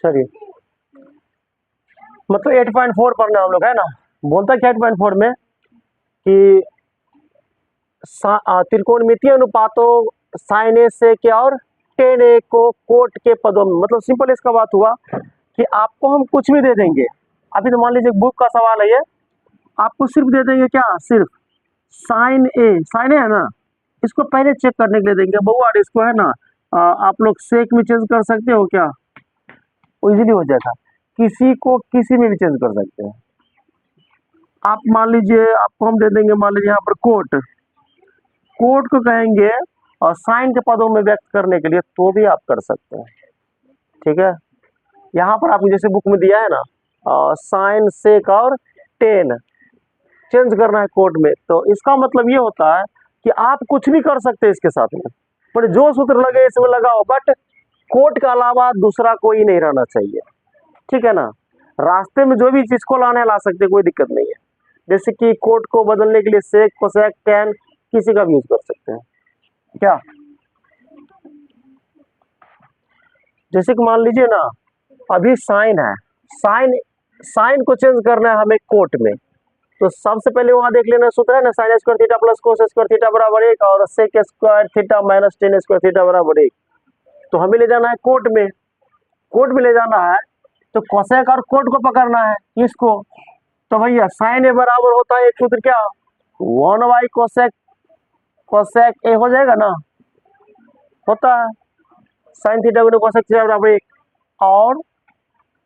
चलिए, मतलब 8.4 पढ़ना हम लोग है ना। बोलता क्या 8.4 में कि त्रिकोणमितीय अनुपातों साइन ए से क्या और टेन ए को कोट के पदों में, मतलब सिंपल इसका बात हुआ कि आपको हम कुछ भी दे देंगे। अभी तो मान लीजिए बुक का सवाल है ये, आपको सिर्फ दे देंगे क्या, सिर्फ साइन ए है ना, इसको पहले चेक करने के लिए देंगे बउआ, इसको है ना आप लोग सेक में चेंज कर सकते हो क्या, इजीली हो जाएगा। किसी को किसी में भी चेंज कर सकते हैं आप। मान लीजिए आपको हम दे देंगे, मान लीजिए यहाँ पर कोट को कहेंगे और साइन के पदों में व्यक्त करने के लिए, तो भी आप कर सकते हैं। ठीक है, यहाँ पर आपको जैसे बुक में दिया है ना साइन सेक और टेन चेंज करना है कोट में, तो इसका मतलब ये होता है कि आप कुछ भी कर सकते हैं इसके साथ में, पर जो सूत्र लगे इसमें लगाओ, बट कोट के अलावा दूसरा कोई नहीं रहना चाहिए। ठीक है ना, रास्ते में जो भी चीज को लाना है ला सकते, कोई दिक्कत नहीं है। जैसे कि कोट को बदलने के लिए सेक कोसेक टैन किसी का भी यूज कर सकते हैं क्या। जैसे कि मान लीजिए ना अभी साइन है, साइन को चेंज करना है हमें कोट में, तो सबसे पहले वहां देख लेना सूत्र है ना, sine square theta plus cos square theta बराबर 1 और sec square theta minus tan square theta बराबर 1। तो हमें ले जाना है कोट में ले जाना है, तो कोसेक और कोट को पकड़ना है इसको। तो भैया साइन ए बराबर होता है एक सूत्र क्या, 1 कोसेक ए हो जाएगा ना, होता है साइन थीटा गुने कोसेक थीटा बराबर 1। और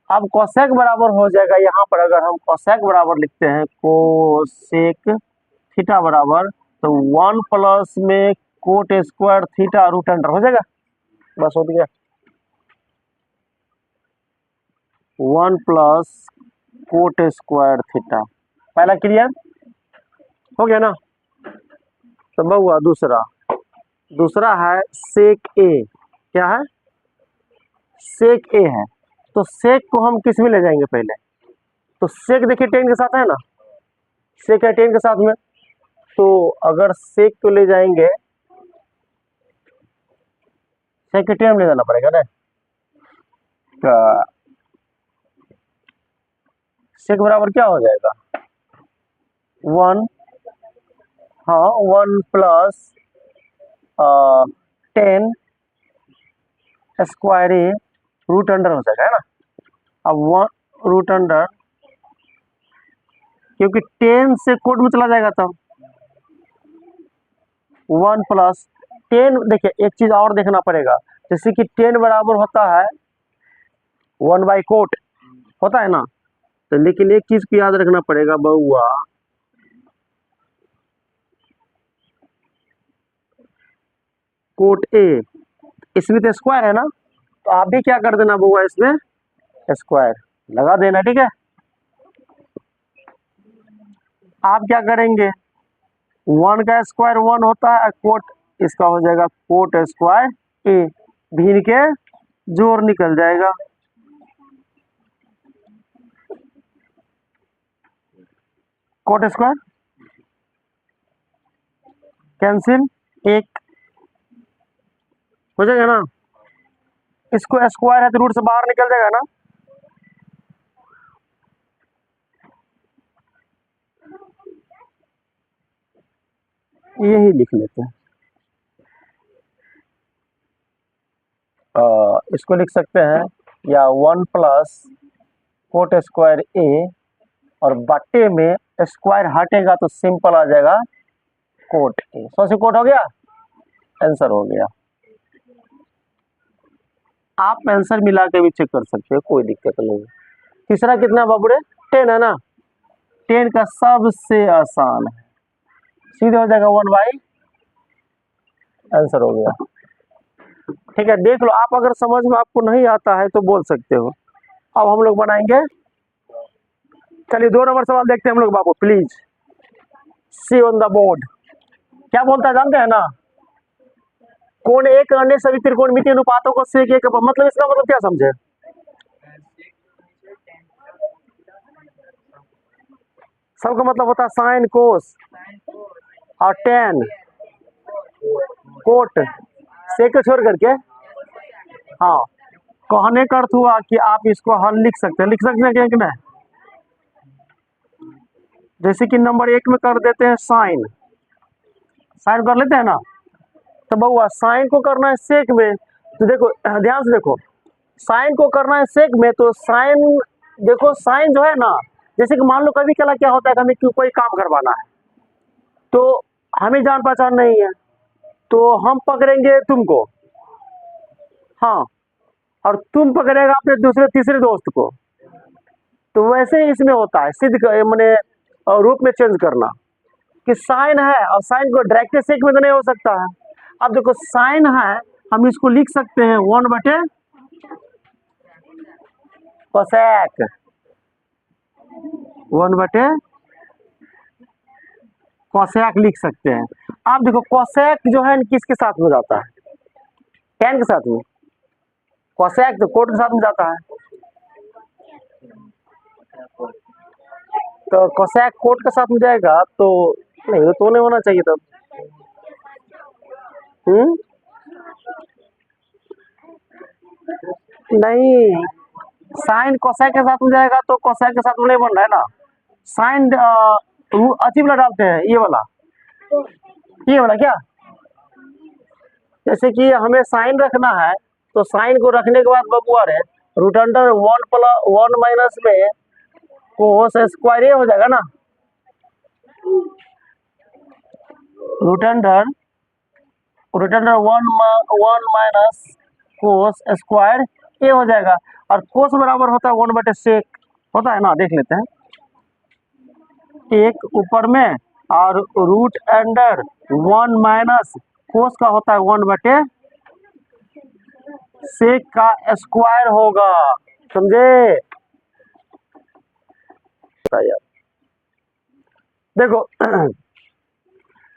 अब कोसेक बराबर हो जाएगा, यहाँ पर अगर हम कोसेक बराबर लिखते हैं कोसेक थीटा बराबर, तो 1 प्लस में cot square theta root under हो जाएगा, बस हो गया। 1 प्लस कोट स्क्वायर थीटा, पहला क्लियर हो गया ना। तो बहुआ दूसरा है सेक ए, क्या है, सेक ए है। तो सेक को हम किस में ले जाएंगे पहले, तो सेक देखिए टेन के साथ है ना, सेक है टेन के साथ में, तो अगर सेक को ले जाएंगे, सेक के टेन ले जाना पड़ेगा ना, सेक बराबर क्या हो जाएगा 1, हाँ 1 प्लस 10 स्क्वायर ए रूट अंडर हो जाएगा है ना। अब 1 रूट अंडर, क्योंकि 10 से कोट में चला जाएगा तब 1 प्लस 10। देखिए एक चीज और देखना पड़ेगा, जैसे कि 10 बराबर होता है 1 बाई कोट होता है ना, तो लेकिन एक चीज को याद रखना पड़ेगा बउआ, कोट ए इसमें तो स्क्वायर है ना, तो आप भी क्या कर देना बउआ, इसमें स्क्वायर लगा देना। ठीक है, आप क्या करेंगे, 1 का स्क्वायर 1 होता है, कोट इसका हो जाएगा कोट स्क्वायर ए, भीन के जोर निकल जाएगा। कोट स्क्वायर कैंसिल, एक हो जाएगा ना, इसको स्क्वायर है तो रूट से बाहर निकल जाएगा ना। यही लिख लेते हैं, इसको लिख सकते हैं या 1 प्लस कोट स्क्वायर ए, और बट्टे में स्क्वायर हटेगा तो सिंपल आ जाएगा कोट ए, सो कोट हो गया, आंसर हो गया। आप आंसर मिला के भी चेक कर सकते हो, कोई दिक्कत नहीं है। तीसरा कितना बाबूरे 10 है ना, 10 का सबसे आसान है, सीधे हो जाएगा 1 बाई, आंसर हो गया। ठीक है, देख लो आप, अगर समझ में आपको नहीं आता है तो बोल सकते हो। अब हम लोग बनाएंगे, चलिए 2 नंबर सवाल देखते हैं हम लोग बाबू, please see on the board. क्या बोलता है जानते हैं ना, कोण एक अन्य सभी त्रिकोणमितीय अनुपातों को सेक एक, मतलब इसका मतलब क्या समझे, सबका मतलब होता है साइन कोस और टेन कोट, सेक को छोड़ करके, हाँ कहने का अर्थ हुआ कि आप इसको हल लिख सकते हैं कि नहीं। जैसे कि नंबर 1 में कर देते हैं साइन, साइन कर लेते हैं ना। तो बउआ साइन को करना है सेक में, तो देखो ध्यान से देखो, साइन को करना है सेक में, तो साइन देखो साइन जो है ना, जैसे कि मान लो कभी कला क्या होता है कि हमें कोई काम करवाना है, तो हमें जान पहचान नहीं है, तो हम पकड़ेंगे तुमको, हाँ, और तुम पकड़ेगा अपने दूसरे तीसरे दोस्त को। तो वैसे ही इसमें होता है सिद्ध मैंने रूप में चेंज करना, कि साइन है और साइन को डायरेक्ट सेक में तो नहीं हो सकता है। अब देखो साइन है, हम इसको लिख सकते हैं 1/, कोसेक 1/, कोसेक लिख सकते हैं। आप देखो कोसेक जो है किसके साथ में जाता है, टैन के साथ में, कोसेक तो कोट के साथ में जाता है, तो कोसेक कोट के साथ में जाएगा, तो नहीं तो नहीं होना चाहिए तब। नहीं, साइन कोसेक के साथ में जाएगा तो कोसेक के साथ में नहीं बन रहा है ना। साइन अति वाला डालते हैं, ये वाला क्या, जैसे कि हमें साइन रखना है, तो साइन को रखने के बाद बबुआ रे रूट अंडर 1 माइनस में कोस स्क्वायर ये हो जाएगा ना, root under 1 minus cos square ये हो जाएगा, और कोस बराबर होता है 1/सेक होता है ना, देख लेते हैं, एक ऊपर में और रूट अंडर 1 माइनस कोस का होता है 1/सेक का स्क्वायर होगा, समझे। देखो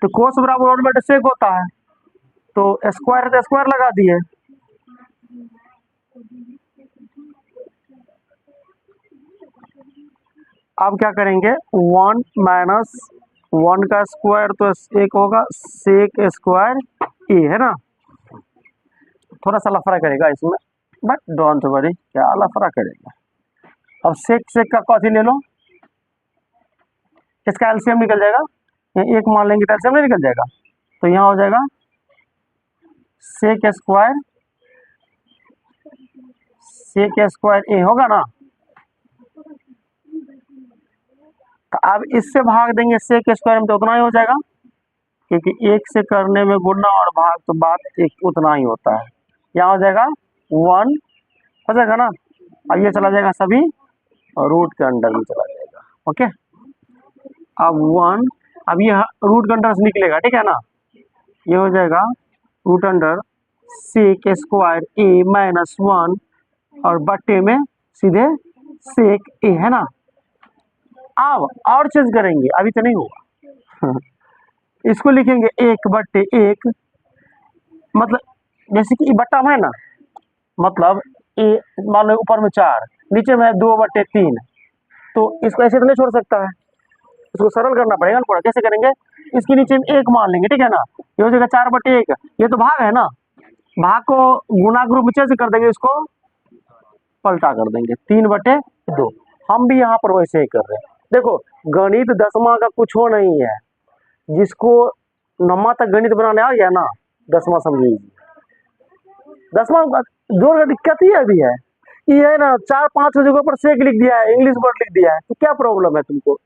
तो कोस बराबर 1/सेक होता है, तो स्क्वायर है तो स्क्वायर लगा दिए, अब क्या करेंगे 1 माइनस 1 का स्क्वायर तो एक होगा, सेक स्क्वायर ए है ना। थोड़ा सा लफड़ा करेगा इसमें, बट डोंट वरी, क्या लफड़ा करेगा। अब सेक का कॉथी ले लो, इसका एलसीएम निकल जाएगा, एक मान लेंगे तो एलसीएम नहीं निकल जाएगा, तो यहाँ हो जाएगा सेक स्क्वायर ए होगा ना। तो अब इससे भाग देंगे सेक स्क्वायर में, तो उतना ही हो जाएगा, क्योंकि एक से करने में गुणा और भाग तो बात एक उतना ही होता है। यहाँ हो जाएगा 1 हो जाएगा ना, अब ये चला जाएगा सभी और रूट के अंडर में चला जाएगा, ओके। अब 1, अब ये रूट के अंडर से निकलेगा, ठीक है ना, ये हो जाएगा रूट अंडर सेक स्क्वायर ए माइनस 1 और बट्टे में सीधे सेक ए है ना। अब और चेंज करेंगे, अभी तो नहीं होगा इसको लिखेंगे 1/1, मतलब जैसे कि बट्टा में है ना, मतलब ए मान लो ऊपर में 4 नीचे में 2/3, तो इसको ऐसे तो नहीं छोड़ सकता है, इसको सरल करना पड़ेगा ना। कैसे करेंगे, इसके नीचे में 1 मान लेंगे, ठीक है ना, ये हो जाएगा 4/1, ये तो भाग है ना, भाग को गुणा के रूप में चेंज कर देंगे, इसको पलटा कर देंगे 3/2। हम भी यहाँ पर वैसे ही कर रहे हैं। देखो गणित दसवां का कुछ हो नहीं है, जिसको 9वां तक गणित बनाने आ गया ना, 10वां समझ लीजिए। 10वां जोड़ का दिक्कत ही अभी है, ये है ना 4-5 जगह पर सेक लिख दिया है, इंग्लिश वर्ड लिख दिया है, तो क्या प्रॉब्लम है तुमको।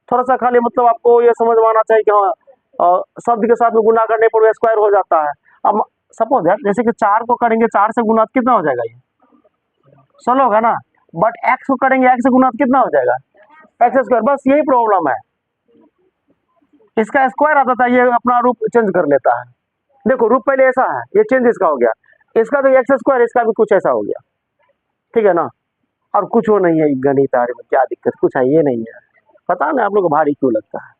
थोड़ा सा खाली मतलब आपको ये समझ में आना चाहिए कि हाँ शब्द के साथ में गुना करने पर स्क्वायर हो जाता है। अब सपोज यार जैसे कि 4 को करेंगे 4 से गुना कितना हो जाएगा, ये 16 होगा ना, बट x को करेंगे x से गुना कितना हो जाएगा, x स्क्वायर। बस यही प्रॉब्लम है, इसका स्क्वायर आता था, ये अपना रूप चेंज कर लेता है। देखो रूप पहले ऐसा है, ये चेंज इसका हो गया, इसका तो x स्क्वायर, इसका भी कुछ ऐसा हो गया, ठीक है ना। और कुछ वो नहीं है गणित आरे में, क्या दिक्कत कुछ है ये नहीं है। पता नहीं आप लोग को भारी क्यों लगता है,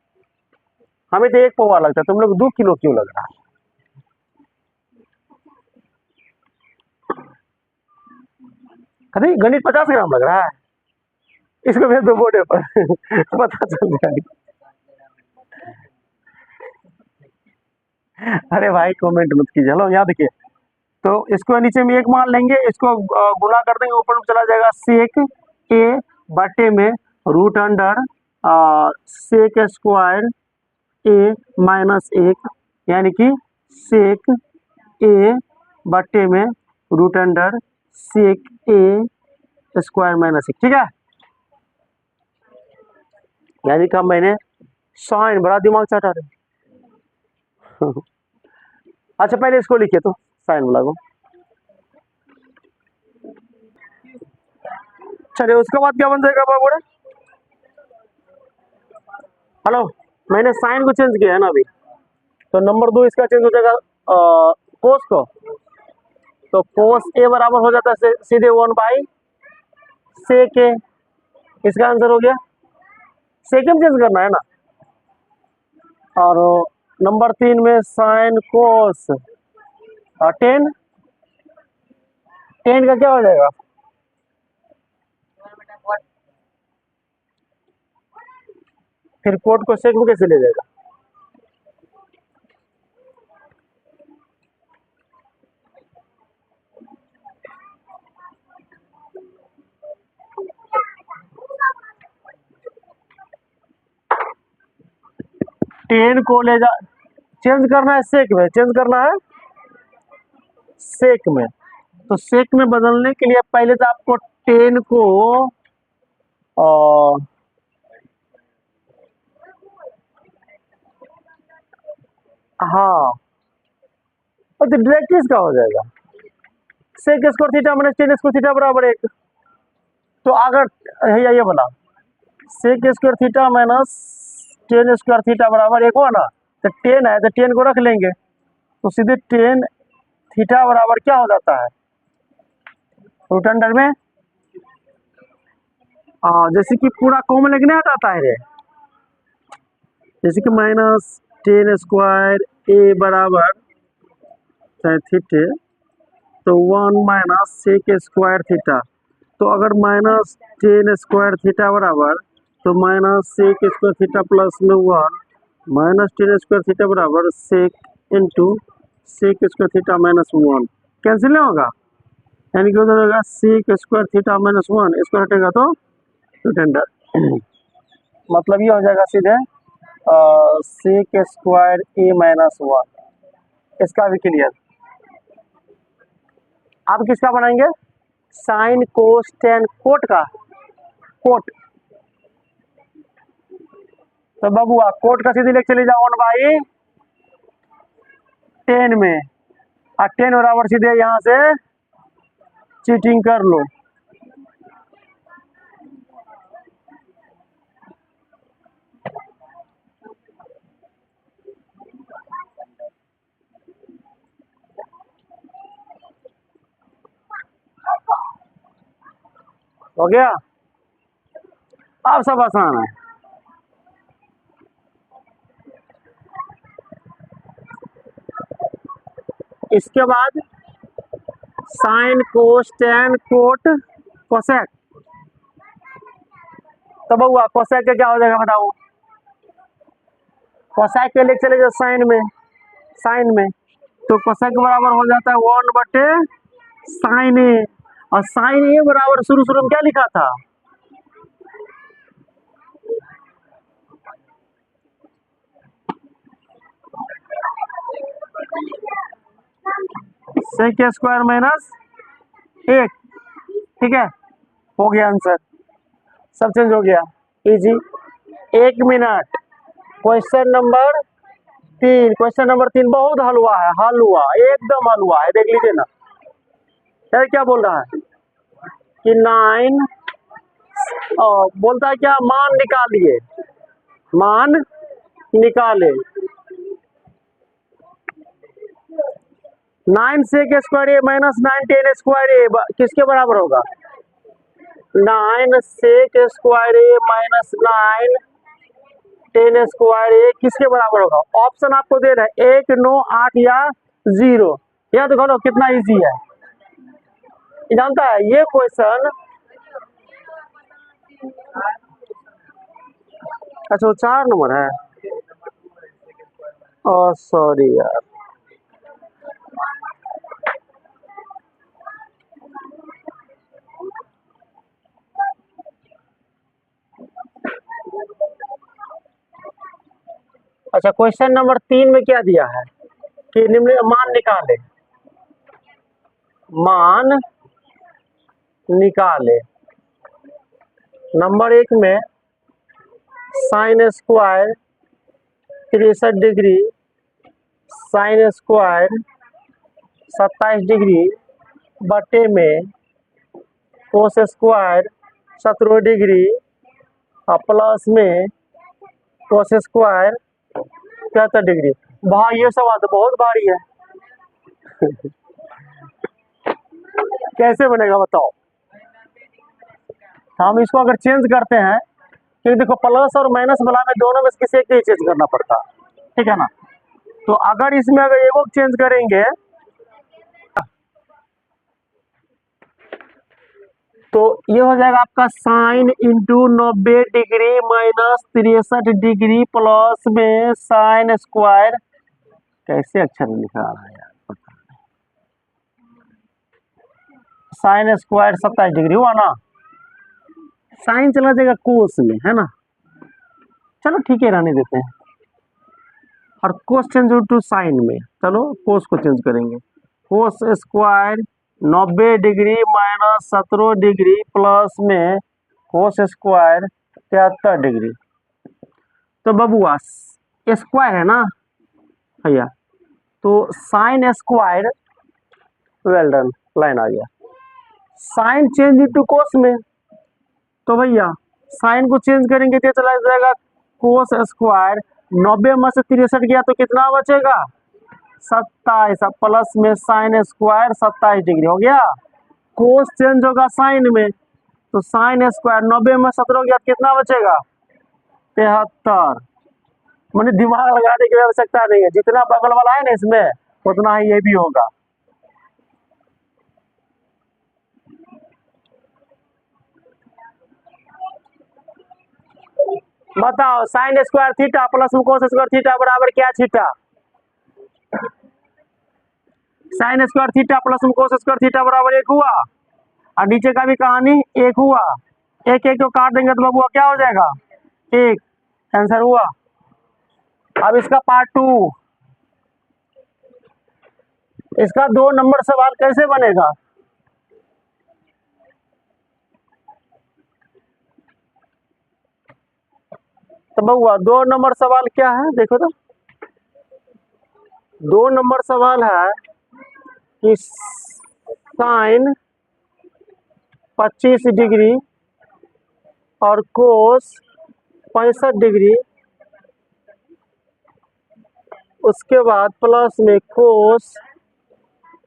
हमें तो 1 पौवा लगता है, तुम लोग 2 किलो क्यों लग रहा है। कभी गणित 50 ग्राम लग रहा है, इसको भेज दो बोर्डे पर पता चल जाएगा। अरे भाई कमेंट मत कीजिए। हेलो यहाँ देखिए, तो इसको नीचे में 1 मान लेंगे, इसको गुना कर देंगे, ऊपर में चला जाएगा सेक ए बटे में रूट अंडर सेक स्क्वायर ए माइनस 1, यानी कि सेक ए बटे में रूट अंडर सेक ए स्क्वायर माइनस 1, ठीक है। यानी कि मैंने साइन बड़ा दिमाग चाटा रहे। अच्छा पहले इसको लिखिए तो साइन वाला को, चलिए उसके बाद क्या बन जाएगा बाबू? हेलो, मैंने साइन को चेंज किया है ना अभी, तो नंबर 2 इसका चेंज हो जाएगा कोस को, तो कोस ए बराबर हो जाता है सीधे 1 सेक ए, इसका आंसर हो गया। सेकंड चेंज करना है ना, और नंबर 3 में साइन कोस 10 का क्या हो जाएगा? फिर कोट को सेक में कैसे ले जाएगा? टेन को ले जा, चेंज करना है सेक में, चेंज करना है सेक में, तो सेक में बदलने के लिए पहले तो आपको 10 को हाँ, और तो डायरेक्ट इसका हो जाएगा sec square theta minus tan square theta बराबर 1। तो अगर ये बोला sec square theta minus tan square theta बराबर 1 हुआ ना, तो 10 है तो 10 को रख लेंगे, तो सीधे 10 थीटा बराबर क्या हो जाता है रूट अंडर में, जैसे कि पूरा कॉमन लेके नहीं हटाता है रे, जैसे कि माइनस 10 स्क्वायर ए बराबर थीटे, तो 1 माइनस सेक स्क्वायर थीटा, तो अगर माइनस 10 स्क्वायर थीटा बराबर, तो minus sec square theta plus में 1 माइनस 10 स्क्वायर थीटा बराबर sec into sec square theta minus 1, cancel नहीं होगा, यानी कि उधर होगा सेक स्क्वायर थीटा माइनस 1, इसको हटेगा तो रूट अंडर, मतलब ये हो जाएगा सीधे सेक स्क्वायर ए माइनस 1, इसका भी क्लियर। आप किसका बनाएंगे? साइन कोस टेन कोट का, कोट, तो बबुआ कोट का सीधे लेके चले जाओ 1/10 में, और 10 बराबर सीधे यहाँ से चीटिंग कर लो, हो गया। अब सब आसान है, इसके बाद sine cos ten coat cosec, तो बउआ कोसेक के क्या हो जाएगा बताओ? कोसेक के लेके चले जाओ साइन में, तो कोसेक बराबर हो जाता है 1/साइन ए, और साइन ए बराबर शुरू में क्या लिखा था? सेक स्क्वायर माइनस 1, ठीक है, हो गया आंसर, सब चेंज हो गया, इजी। 1 मिनट, क्वेश्चन नंबर 3 बहुत हलवा है, हलवा एकदम हलवा है, देख लीजिए ना, क्या बोल रहा है कि 9 बोलता है क्या, मान निकालिए, मान निकाले, 9 सेक स्क्वायर ए माइनस 9 10 स्क्वायर ए किसके बराबर होगा? 9 सेक स्क्वायर ए माइनस 9 10 स्क्वायर ए किसके बराबर होगा? ऑप्शन आपको दे रहा है 1, 9, 8 या 0, यह तो देखो कितना इजी है, जानता है ये क्वेश्चन। अच्छा वो 4 नंबर है, सॉरी यार, अच्छा, क्वेश्चन नंबर 3 में क्या दिया है कि निम्न मान निकाले, मान निकाले। नंबर 1 में sine square 63 degree, sine square 27 degree बटे में कोस स्क्वायर 17 डिग्री और प्लस में कोस स्क्वायर 73 डिग्री। भाई ये सवाल तो बहुत भारी है। कैसे बनेगा बताओ। हम इसको अगर चेंज करते हैं, क्योंकि देखो प्लस और माइनस वाला में दोनों में से किसी एक को चेंज करना पड़ता है, ठीक है ना। तो अगर इसमें अगर एगो चेंज करेंगे तो ये हो जाएगा आपका sine into 90 degree minus 63 degree plus में साइन स्क्वायर, कैसे अक्षर लिखा रहा है यार, पता नहीं, साइन स्क्वायर 27 डिग्री हुआ ना। साइन चला जाएगा कोस में, है ना। चलो ठीक है, रहने देते हैं। और कोस चेंज टू साइन में, चलो कोस को चेंज करेंगे। Cos square 90 degree minus 17 degree plus में कोस स्क्वायर 73 डिग्री। तो बबुआ स्क्वायर है ना भैया, तो sine square, well done, line आ गया। साइन चेंज टू कोस में, तो भैया साइन को चेंज करेंगे तो चला जाएगा कोस स्क्वायर 90 में से 63 गया तो कितना बचेगा 27 प्लस में साइन स्क्वायर 27 डिग्री हो गया। कोस चेंज होगा साइन में, तो साइन स्क्वायर 90 में 17 गया तो कितना बचेगा 73। मैंने दिमाग लगाने की आवश्यकता नहीं है, जितना बगल वाला है ना इसमें उतना ही ये भी होगा। बताओ साइन स्क्वायर थीटा प्लस में कोस स्क्वायर थीटा बराबर क्या theta. Sign square theta plus में कोस स्क्वायर थीटा बराबर 1 हुआ, और नीचे का भी कहानी 1 हुआ। एक एक को काट देंगे तो बबुआ क्या हो जाएगा 1, आंसर हुआ। अब इसका पार्ट 2, इसका 2 नंबर सवाल कैसे बनेगा। तो बबुआ 2 नंबर सवाल क्या है, देखो तो 2 नंबर सवाल है कि साइन 25 डिग्री और कोस 65 डिग्री, उसके बाद प्लस में कोस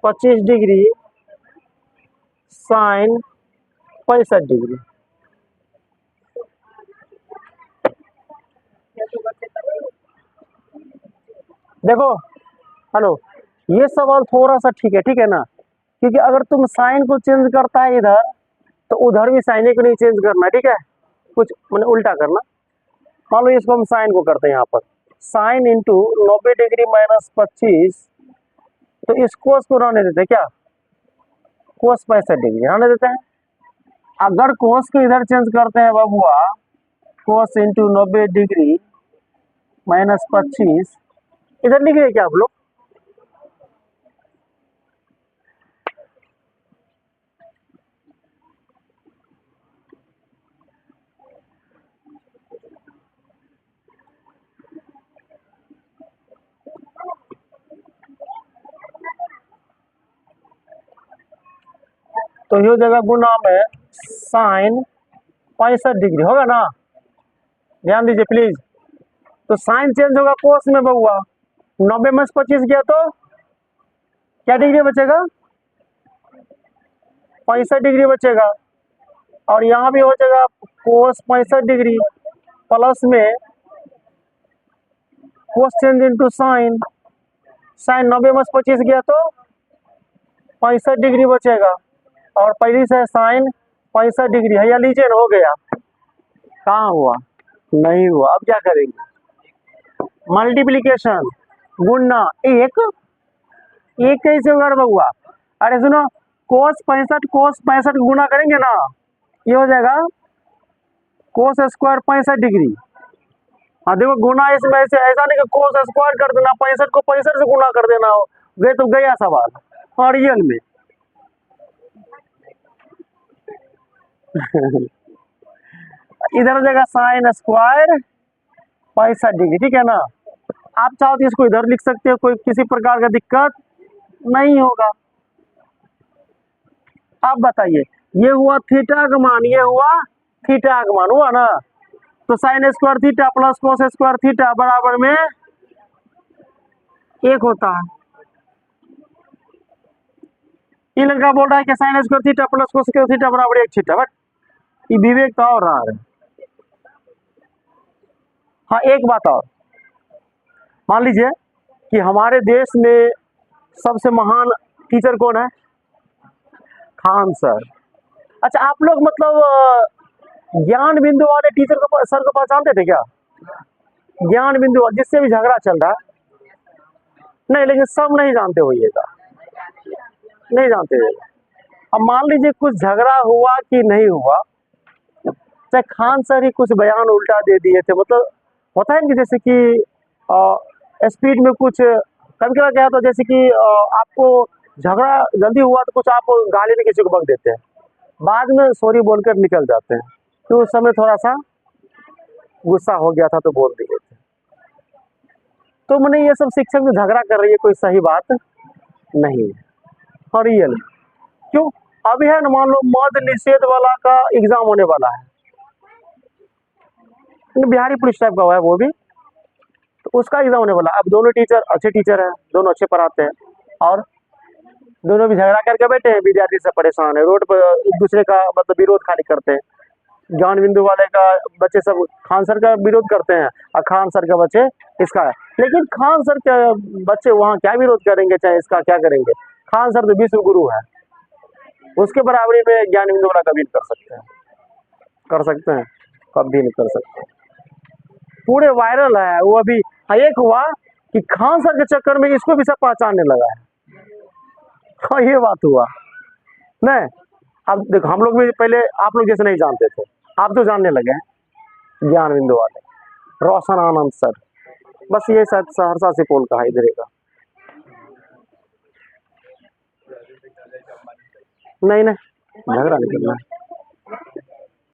25 डिग्री साइन 65 डिग्री। देखो हेलो, ये सवाल थोड़ा सा ठीक है ना, क्योंकि अगर तुम साइन को चेंज करता है इधर तो उधर भी साइन को नहीं चेंज करना है, ठीक है, कुछ मैंने उल्टा करना। मान लो इसको हम साइन को करते हैं यहाँ पर, साइन इंटू 90 डिग्री माइनस 25, तो इस कोस को रहने देते क्या, कोस 65 डिग्री रहने देते हैं। अगर कोस को इधर चेंज करते हैं बबुआ, कोस इंटू 90 डिग्री माइनस 25, इधर लिख रहे क्या आप लोग। तो ये जगह गुना में साइन 65 डिग्री होगा ना, ध्यान दीजिए प्लीज। तो साइन चेंज होगा कोस में बबुआ, 90 में से 25 गया तो क्या डिग्री बचेगा 65 डिग्री बचेगा, और यहाँ भी हो जाएगा कोस 65 डिग्री प्लस में कोस चेंज इंटू साइन, साइन 90 में से 25 गया तो 65 डिग्री बचेगा, और पहली से साइन 65 डिग्री है, या लीजिए हो गया, कहाँ हुआ नहीं हुआ। अब क्या करेंगे, मल्टीप्लीकेशन गुणा, एक कैसे होगा बउआ, अरे सुनो कोस 65 गुना करेंगे ना, ये हो जाएगा कोस स्क्वायर 65 डिग्री हाँ देखो, गुना इसमें ऐसे ऐसा नहीं कि कोस स्क्वायर कर देना, 65 को 65 से गुना कर देना हो, गए तो गया सवाल। हाँ रियल में इधर हो जाएगा साइन स्क्वायर 65 डिग्री, ठीक है ना। आप चाहो तो इसको इधर लिख सकते हो, कोई किसी प्रकार का दिक्कत नहीं होगा। आप बताइए, ये हुआ थीटा का मान, ये हुआ थीटा का मान, हुआ ना। तो sine square theta plus cos square theta बराबर में 1 होता है। ये लड़का बोल रहा है कि sign square theta plus cos square theta बराबर 1 थीटा, बट ये विवेक तो और रहा है। हाँ एक बात और, मान लीजिए कि हमारे देश में सबसे महान टीचर कौन है? खान सर। अच्छा आप लोग मतलब ज्ञान बिंदु वाले टीचर को, सर को पहचानते थे क्या? ज्ञान बिंदु जिससे भी झगड़ा चल रहा है, नहीं लेकिन सब नहीं जानते होइएगा, नहीं जानते होइएगा। अब मान लीजिए कुछ झगड़ा हुआ कि नहीं हुआ, चाहे खान सर ही कुछ बयान उल्टा दे दिए थे, मतलब होता है कि जैसे कि स्पीड में कुछ कभी कभी क्या होता है, जैसे कि आपको झगड़ा जल्दी हुआ तो कुछ आप गाली में किसी को बक देते हैं, बाद में सॉरी बोलकर निकल जाते हैं, तो उस समय थोड़ा सा गुस्सा हो गया था तो बोल दिए थे। तो मैंने ये सब शिक्षक जो झगड़ा कर रही है कोई सही बात नहीं है। और रियल क्यों? अभी है ना, मान लो मद निषेध वाला का एग्जाम होने वाला है, बिहारी पुलिस टाइप का हुआ है वो भी, तो उसका एग्जाम होने वाला। अब दोनों टीचर अच्छे टीचर हैं, दोनों अच्छे पढ़ाते हैं, और दोनों भी झगड़ा करके बैठे हैं, विद्यार्थी से परेशान है, रोड पर एक दूसरे का मतलब विरोध खाली करते हैं। ज्ञान बिंदु वाले का बच्चे सब खान सर का विरोध करते हैं, और खान सर के बच्चे इसका है। लेकिन खान सर के बच्चे वहाँ क्या विरोध करेंगे, चाहे इसका क्या करेंगे? खान सर तो विश्व गुरु है, उसके बराबरी में ज्ञान बिंदु वाला कभी नहीं कर सकते हैं, कर सकते हैं? कभी नहीं कर सकते। पूरे वायरल है वो अभी। एक हुआ कि खान सर के चक्कर में इसको भी सब पहचानने लगा है। हाँ ये बात हुआ नहीं। अब देखो, हम लोग भी पहले आप लोग जैसे नहीं जानते थे, आप तो जानने लगे हैं। ज्ञान बिंदु वाले रोशन आनंद सर, बस ये शायद सहरसा सुपौल का है, इधर का। नहीं नहीं झगड़ा नहीं करना है।